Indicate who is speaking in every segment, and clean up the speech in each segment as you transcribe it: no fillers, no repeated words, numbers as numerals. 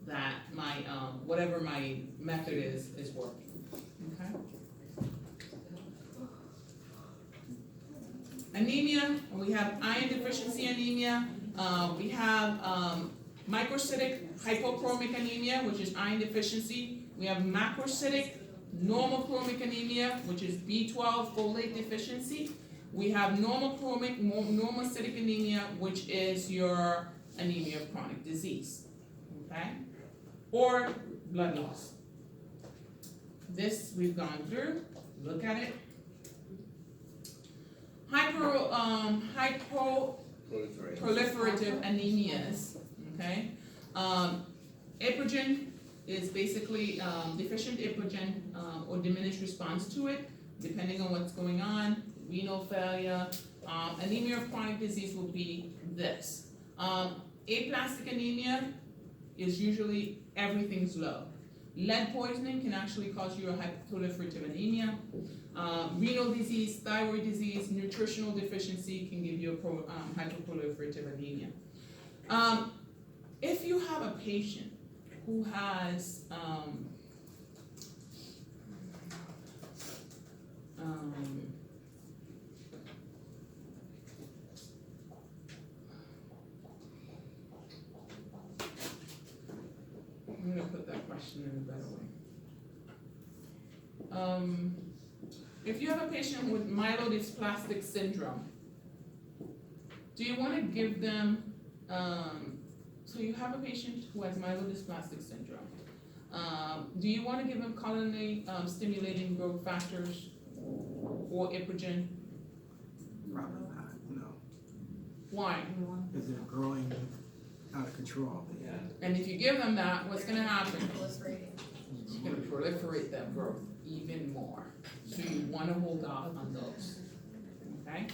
Speaker 1: that my, whatever my method is working, okay? Anemia, we have iron deficiency anemia, we have microcytic hypochromic anemia, which is iron deficiency. We have macrocytic normochromic anemia, which is B12 folate deficiency. We have normochromic normocytic anemia, which is your anemia of chronic disease, okay? Or blood loss. This we've gone through, look at it. Hypoproliferative anemias, okay? Epogen is basically deficient epogen or diminished response to it, depending on what's going on. Renal failure, anemia of chronic disease will be this. Aplastic anemia is usually everything's low. Lead poisoning can actually cause you a hyperproliferative anemia. Renal disease, thyroid disease, nutritional deficiency can give you a hyperproliferative anemia. If you have a patient who has I'm going to put that question in a better way. If you have a patient with myelodysplastic syndrome, do you want to give them, so you have a patient who has myelodysplastic syndrome, do you want to give them colony stimulating growth factors or epogen?
Speaker 2: Probably not, no.
Speaker 1: Why?
Speaker 2: Because they're growing out of control.
Speaker 3: Yeah.
Speaker 1: And if you give them that, what's going to happen?
Speaker 4: Proliferating.
Speaker 1: You're going to proliferate that growth even more. So you want to hold off on those, okay?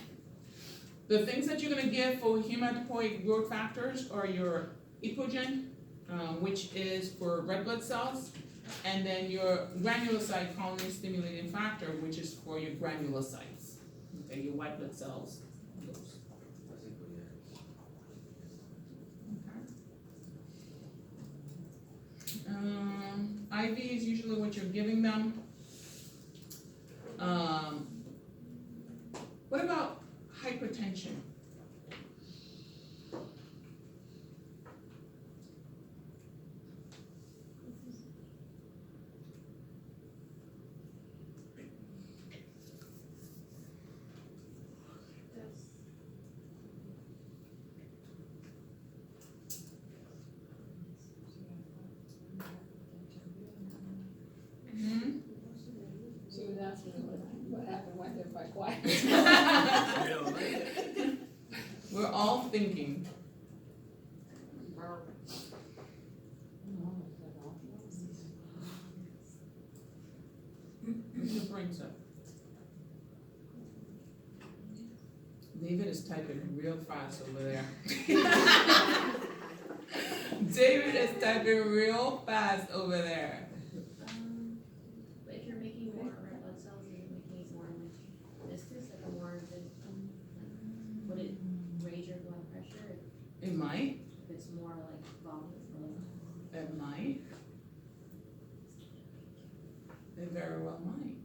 Speaker 1: The things that you're going to give for hematopoietic growth factors are your epogen, which is for red blood cells, and then your granulocyte colony stimulating factor, which is for your granulocytes, okay, your white blood cells. Those. Okay. IV is usually what you're giving them. What about hypertension?
Speaker 4: She was asking what happened, why they're quite quiet.
Speaker 1: We're all thinking. What's your brain cell? David is typing real fast over there. David is typing real fast over there.
Speaker 5: But if you're making more red blood cells, you're making it more viscous, like a more would it raise your blood pressure
Speaker 1: It might.
Speaker 5: if it's more like volume?
Speaker 1: It might. It very well might.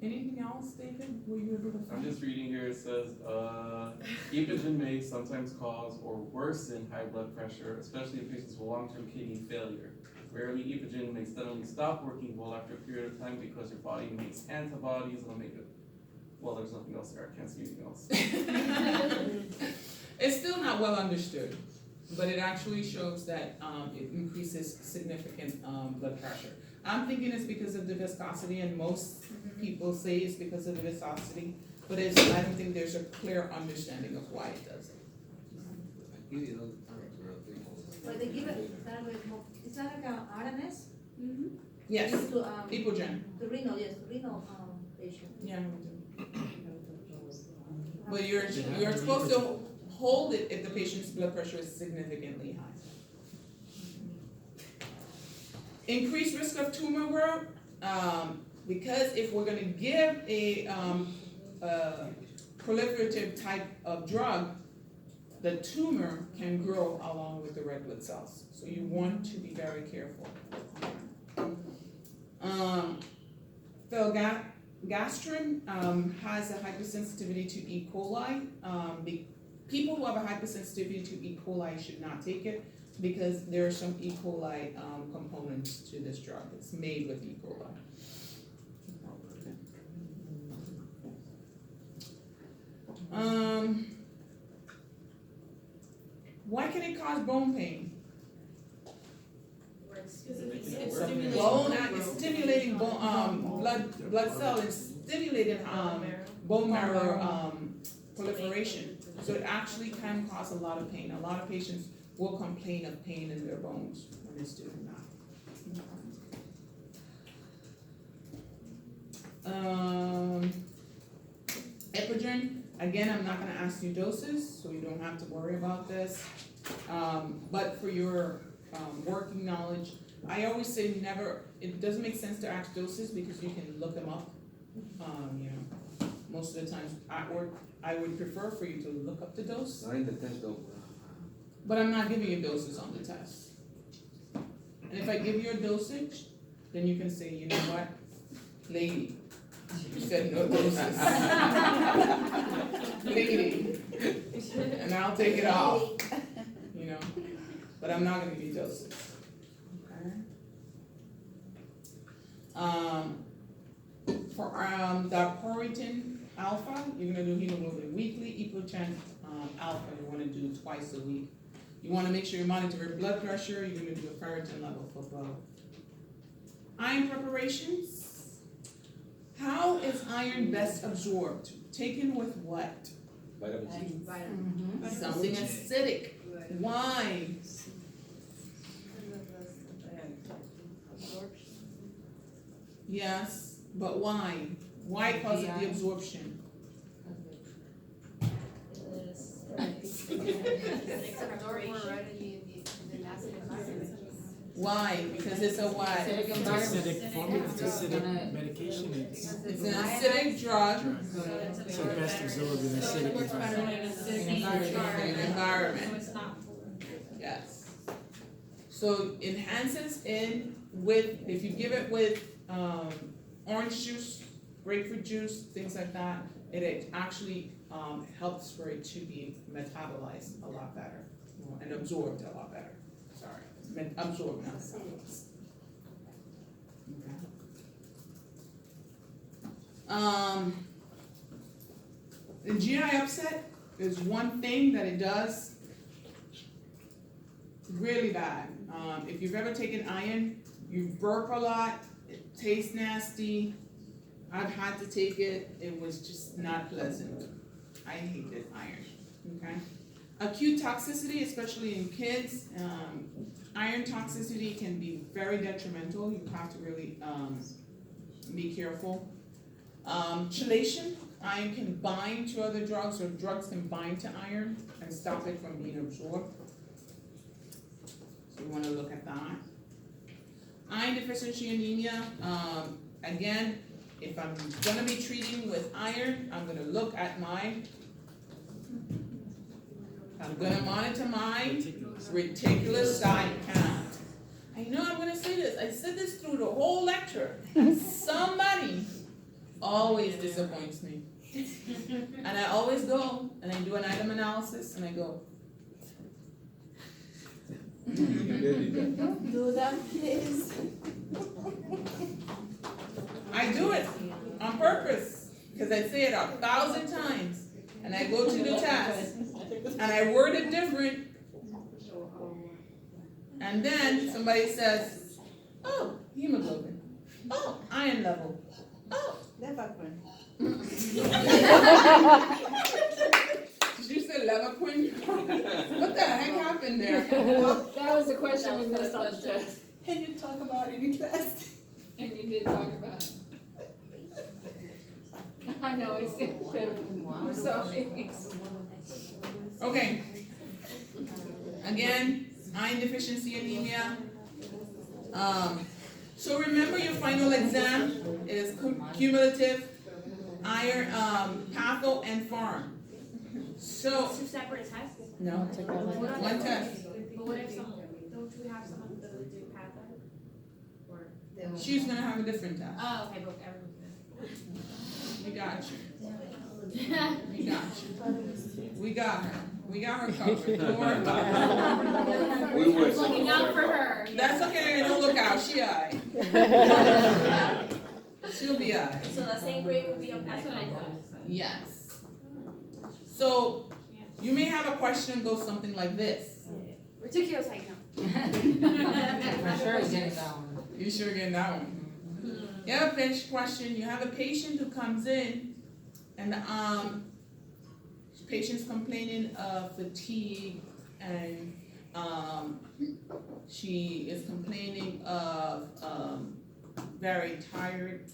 Speaker 1: Anything else, David? Were you able to
Speaker 3: I'm
Speaker 1: find?
Speaker 3: just reading here, it says, epogen may sometimes cause or worsen high blood pressure, especially in patients with long-term kidney failure. Rarely, epogen may suddenly stop working well after a period of time because your body makes antibodies and will make it, well, there's nothing else there, I can't see anything else.
Speaker 1: It's still not well understood, but it actually shows that it increases significant blood pressure. I'm thinking it's because of the viscosity, and most people say it's because of the viscosity, but I don't think there's a clear understanding of why it does it.
Speaker 6: But they give it, is that like a RMS?
Speaker 1: Yes,
Speaker 6: To,
Speaker 1: epogen,
Speaker 6: the renal, yes, the renal, patient.
Speaker 1: yeah. But you're supposed to hold it if the patient's blood pressure is significantly high. Increased risk of tumor growth, because if we're gonna give a proliferative type of drug, the tumor can grow along with the red blood cells. So you want to be very careful. Filgastrin has a hypersensitivity to E. coli. People who have a hypersensitivity to E. coli should not take it because there are some E. coli components to this drug. It's made with E. coli. Why can it cause bone pain?
Speaker 5: Where it's
Speaker 1: It's stimulating blood cell. It's stimulating bone marrow proliferation. So it actually can cause a lot of pain. A lot of patients will complain of pain in their bones when it's doing that. Epigen, again, I'm not gonna ask you doses, so you don't have to worry about this. But for your working knowledge, I always say never, it doesn't make sense to ask doses because you can look them up. Most of the times at work, I would prefer for you to look up the dose.
Speaker 7: No hay the test though.
Speaker 1: But I'm not giving you doses on the test. And if I give you a dosage, then you can say, you know what, lady, you said no doses. Lady, and I'll take it off, but I'm not gonna give you doses. Okay. For the Puritan alpha, you're gonna do hemoglobin weekly, Epogen alpha, you wanna do twice a week. You wanna make sure you monitor your blood pressure, you're gonna do a ferritin level for both. Iron preparations. How is iron best absorbed? Taken with what?
Speaker 7: Vitamin C.
Speaker 1: Something acidic. Why? Yes, but why? Why cause of the absorption? Why? Because it's a what?
Speaker 2: It's acidic formula, it's acidic medication,
Speaker 1: It's an acidic drug.
Speaker 2: so best absorbed in acidic
Speaker 1: Environment. Yes. So enhances in with, if you give it with orange juice, grapefruit juice, things like that, it actually helps for it to be metabolized a lot better and absorbed a lot better. Sorry, absorbed, not metabolized. Okay. The GI upset is one thing that it does really bad. If you've ever taken iron, you burp a lot, it tastes nasty. I've had to take it, it was just not pleasant. I hated iron, okay? Acute toxicity, especially in kids, iron toxicity can be very detrimental. You have to really be careful. Chelation, iron can bind to other drugs, or drugs can bind to iron and stop it from being absorbed. So you want to look at that. Iron deficiency anemia, again, if I'm gonna be treating with iron, I'm gonna look at I'm gonna monitor my reticulocyte count. I know I'm gonna say this, I said this through the whole lecture, and somebody always disappoints me. And I always go, and I do an item analysis, and I go,
Speaker 6: Don't do that, please.
Speaker 1: I do it on purpose, because I say it 1,000 times, and I go to the test, and I word it different, and then somebody says, oh, hemoglobin, oh, iron level, oh. Did you say Levaquin? What the heck happened there?
Speaker 4: That was the question we missed on the test.
Speaker 6: Can you talk about it in class?
Speaker 4: And you did talk about it. I know, it's I'm sorry.
Speaker 1: Okay. Again, iron deficiency anemia. So remember your final exam is cumulative, iron, patho, and Pharm. So,
Speaker 5: Two separate tests?
Speaker 1: No, one test.
Speaker 5: But what if someone, don't we have someone who doesn't do patho? Or,
Speaker 1: She's gonna have a different test.
Speaker 5: oh, okay, but everyone's
Speaker 1: We got you. We got you. We got her. We got her covered. Don't worry about it.
Speaker 7: We would.
Speaker 5: looking out for her.
Speaker 1: That's okay. Don't look out. She alright. She'll be alright.
Speaker 5: So the same grade will be on patho?
Speaker 1: Yes. So you may have a question go something like this.
Speaker 6: Ridiculous height now.
Speaker 8: I'm sure it's getting that one.
Speaker 1: You sure getting that one? You have a question. You have a patient who comes in, and patient's complaining of fatigue, and she is complaining of very tired.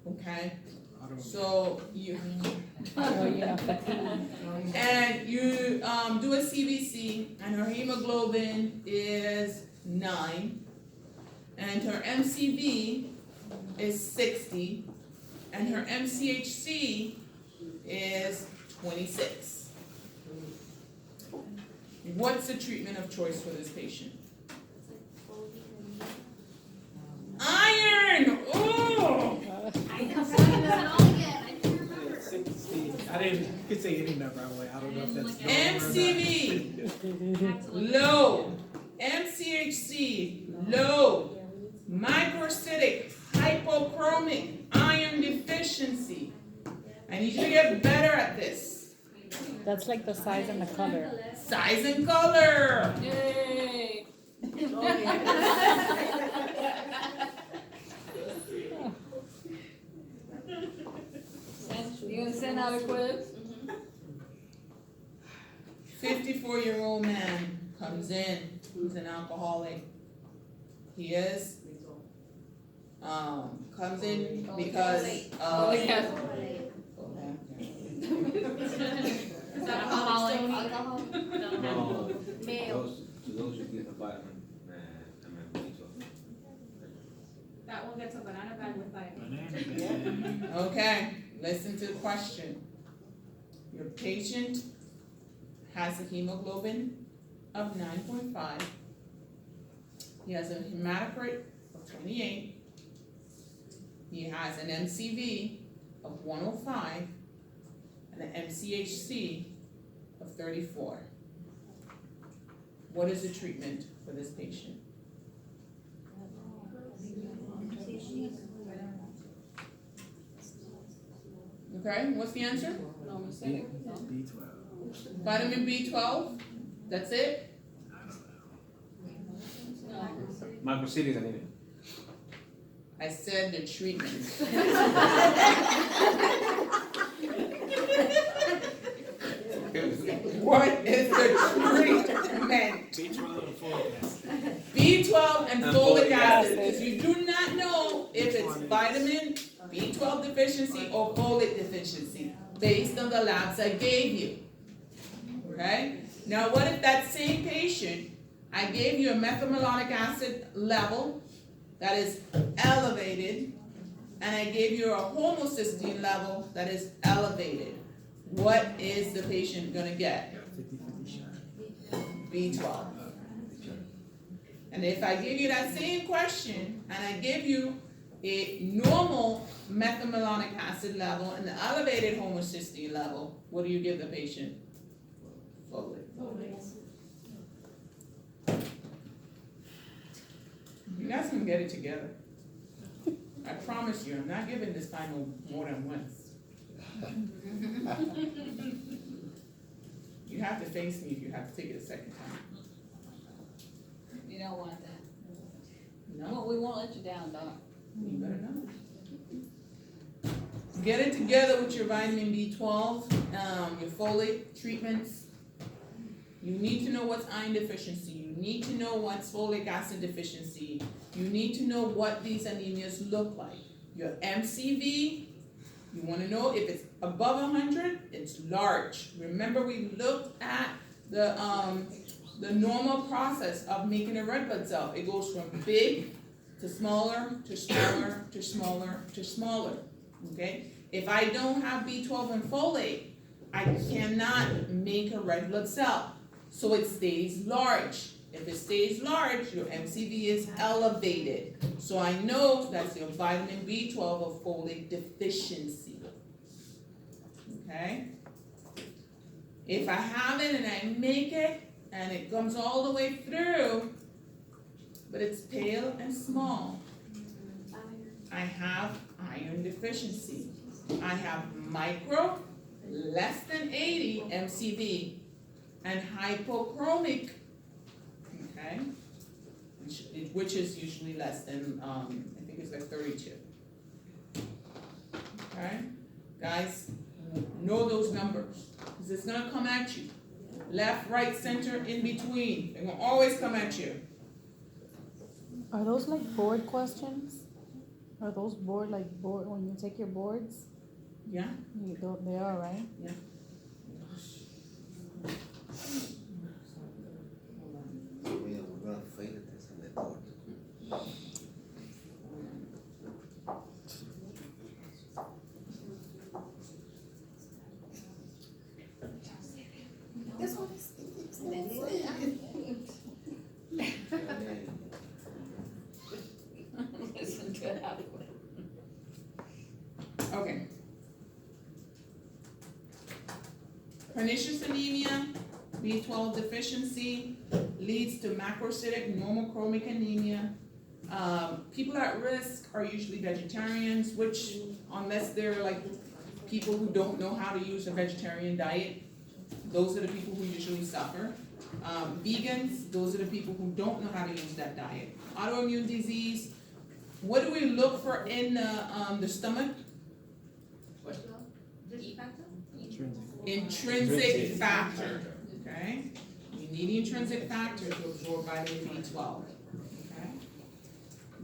Speaker 1: Okay, so you and you do a CBC, and her hemoglobin is 9, and her MCV is 60, and her MCHC is 26. What's the treatment of choice for this patient? Iron! Oh!
Speaker 5: I know, so it doesn't all get, I can't remember.
Speaker 2: I didn't, you could say any number, I don't know if that's.
Speaker 1: MCV, low. MCHC, low. Microcytic, hypochromic, iron deficiency. I need you to get better at this.
Speaker 9: That's like the size and the color.
Speaker 1: Size and color.
Speaker 8: Yay! You gonna send out a quiz?
Speaker 1: 54-year-old man comes in, he's an alcoholic. He is, comes in because of.
Speaker 5: Is that alcoholic? Alcohol?
Speaker 7: No,
Speaker 5: Male.
Speaker 7: those should get a vitamin, B12.
Speaker 6: That one gets a banana bag with
Speaker 2: Banana.
Speaker 1: Okay, listen to the question. Your patient has a hemoglobin of 9.5. He has a hematocrit of 28. He has an MCV of 105 and an MCHC of 34. What is the treatment for this patient? Okay, what's the answer?
Speaker 2: B12.
Speaker 1: Vitamin B12? That's it?
Speaker 7: Microcities, I need it.
Speaker 1: I said the treatment. What is the treatment?
Speaker 2: B12 and folic acid.
Speaker 1: B12 and
Speaker 7: And
Speaker 1: folic
Speaker 7: folic
Speaker 1: acid.
Speaker 9: acid.
Speaker 1: If you do not know if it's vitamin B12 deficiency or folate deficiency, based on the labs I gave you. Okay? Now what if that same patient, I gave you a methylmalonic acid level that is elevated, and I gave you a homocysteine level that is elevated. What is the patient gonna get?
Speaker 2: 50-50 shot.
Speaker 1: B12. And if I give you that same question, and I give you a normal methylmalonic acid level and the elevated homocysteine level, what do you give the patient? Folate. You guys can get it together. I promise you, I'm not giving this final more than once. You have to face me if you have to take it a second time.
Speaker 8: You don't want that.
Speaker 1: No,
Speaker 8: Well, we won't let you down, Doc.
Speaker 1: you better not. Get it together with your vitamin B12, your folate treatments. You need to know what's iron deficiency. You need to know what's folic acid deficiency. You need to know what these anemias look like. Your MCV, you wanna know if it's above 100, it's large. Remember we looked at the normal process of making a red blood cell. It goes from big to smaller, to smaller, to smaller, to smaller, okay? If I don't have B12 and folate, I cannot make a red blood cell, so it stays large. If it stays large, your MCV is elevated. So I know that's your vitamin B12 or folate deficiency. Okay? If I have it and I make it and it comes all the way through, but it's pale and small, I have iron deficiency. I have micro, less than 80 MCV, and hypochromic, okay, which is usually less than, I think it's like 32. Okay, guys, know those numbers, because it's gonna come at you. Left, right, center, in between, they're gonna always come at you.
Speaker 9: Are those like board questions? Are those board, when you take your boards?
Speaker 1: Yeah?
Speaker 9: They are, right?
Speaker 7: We're gonna fail at this in the court.
Speaker 6: This one is.
Speaker 8: Listen to it happen.
Speaker 1: Okay. Pernicious anemia, B12 deficiency, leads to macrocytic normochromic anemia. People at risk are usually vegetarians, which, unless they're like people who don't know how to use a vegetarian diet, those are the people who usually suffer. Vegans, those are the people who don't know how to use that diet. Autoimmune disease, what do we look for in the stomach?
Speaker 5: The E factor?
Speaker 1: Intrinsic factor, okay? You need intrinsic factor to absorb vitamin B12, okay?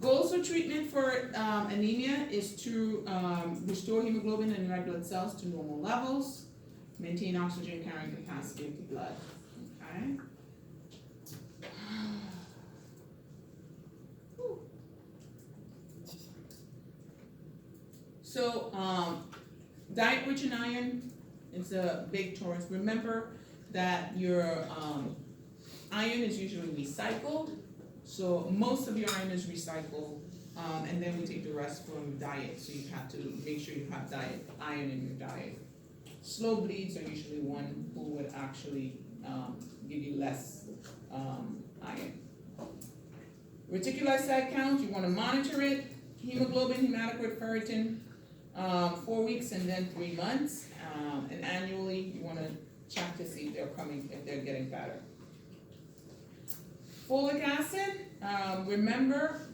Speaker 1: Goals for treatment for anemia is to restore hemoglobin and red blood cells to normal levels, maintain oxygen carrying capacity of the blood, okay? So, diet rich in iron is a big choice. Remember that your iron is usually recycled, so most of your iron is recycled, and then we take the rest from diet, so you have to make sure you have iron in your diet. Slow bleeds are usually one who would actually give you less iron. Reticulocyte count, you want to monitor it. Hemoglobin, hematocrit, ferritin, 4 weeks and then 3 months, and annually you want to check to see if they're getting better. Folic acid, remember,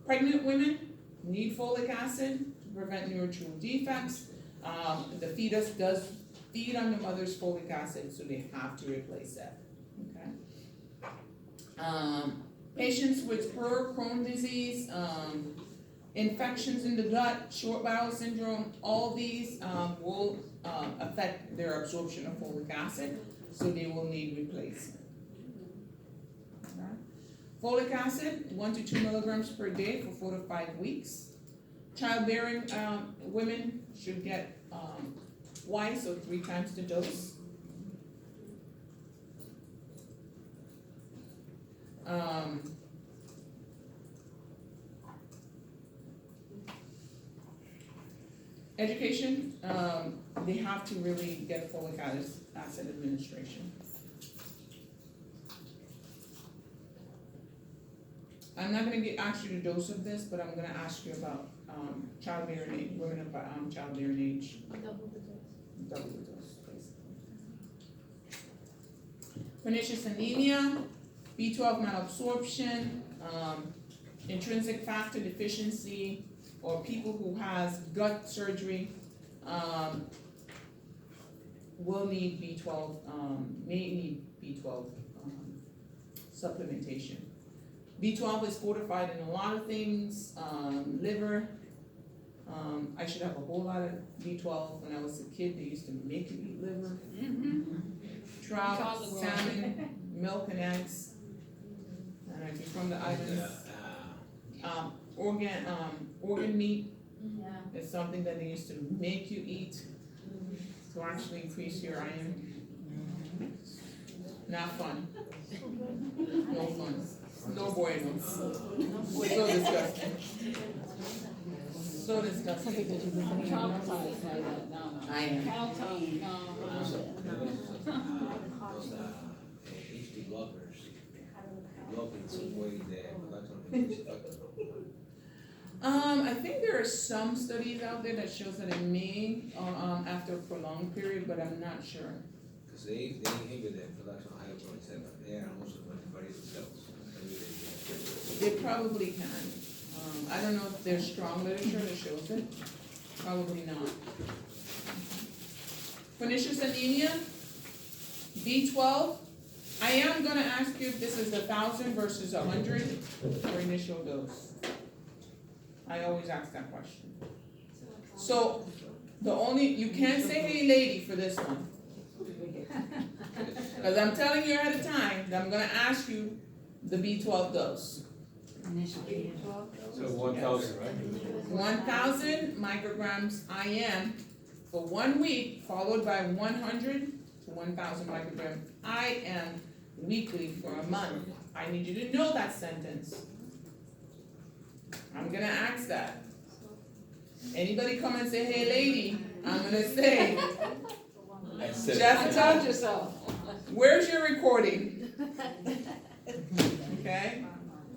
Speaker 1: pregnant women need folic acid to prevent neurotubular defects. The fetus does feed on the mother's folic acid, so they have to replace that. Okay. Patients with Crohn's disease, infections in the gut, short bowel syndrome, all these will affect their absorption of folic acid, so they will need replacement. Folic acid, 1 to 2 milligrams per day for 4 to 5 weeks. Childbearing women should get twice or 3 times the dose. Education, they have to really get folic acid administration. I'm not gonna ask you the dose of this, but I'm gonna ask you about childbearing age, women of childbearing age. Double the dose, please. Pernicious anemia, B12 malabsorption, intrinsic factor deficiency, or people who has gut surgery will need B12, may need B12 supplementation. B12 is fortified in a lot of things, liver. I should have a whole lot of B12. When I was a kid, they used to make you eat liver. Trout, salmon, milk and eggs. And if you're from the islands, organ meat is something that they used to make you eat. to actually increase your iron. Not fun. No fun. No bueno. So disgusting. So disgusting.
Speaker 8: Traumatized by that, no.
Speaker 1: I am.
Speaker 8: Caltone, no.
Speaker 7: HD blockers, blocking some way the production is affected.
Speaker 1: I think there are some studies out there that shows that it may, after a prolonged period, but I'm not sure.
Speaker 7: Because they inhibit the production of hydrogen, they are also antibodies themselves.
Speaker 1: It probably can. I don't know if there's strong literature that shows it. Probably not. Pernicious anemia, B12. I am gonna ask you if this is 1,000 versus 100 for initial dose. I always ask that question. So, you can't say, hey lady, for this one. Because I'm telling you ahead of time that I'm gonna ask you the B12 dose.
Speaker 3: So 1,000, right?
Speaker 1: 1,000 micrograms IM for 1 week, followed by 100 to 1,000 micrograms IM weekly for a month. I need you to know that sentence. I'm gonna ask that. Anybody come and say, hey lady, I'm gonna say,
Speaker 3: I said.
Speaker 1: Jessica,
Speaker 8: yourself.
Speaker 1: where's your recording? Okay?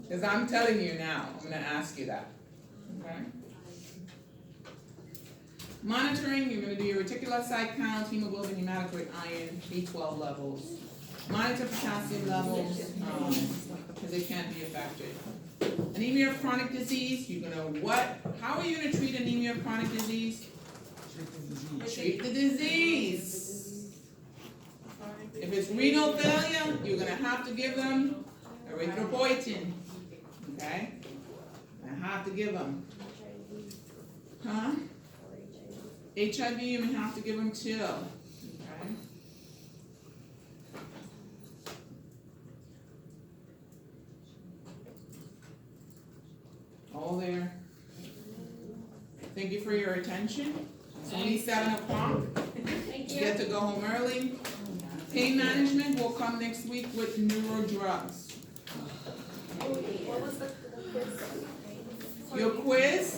Speaker 1: Because I'm telling you now, I'm gonna ask you that. Okay? Monitoring, you're gonna do your reticulocyte count, hemoglobin, hematocrit, iron, B12 levels. Monitor potassium levels, because it can be affected. Anemia of chronic disease, you're gonna what? How are you gonna treat anemia of chronic disease? Treat the disease. If it's renal failure, you're gonna have to give them erythropoietin. Okay? I have to give them. Huh? HIV, you may have to give them too. Okay? All there. Thank you for your attention. It's only 7 o'clock.
Speaker 5: Thank
Speaker 1: You get to go home early. Pain management will come next week with neuro drugs.
Speaker 6: What was the quiz?
Speaker 1: Your quiz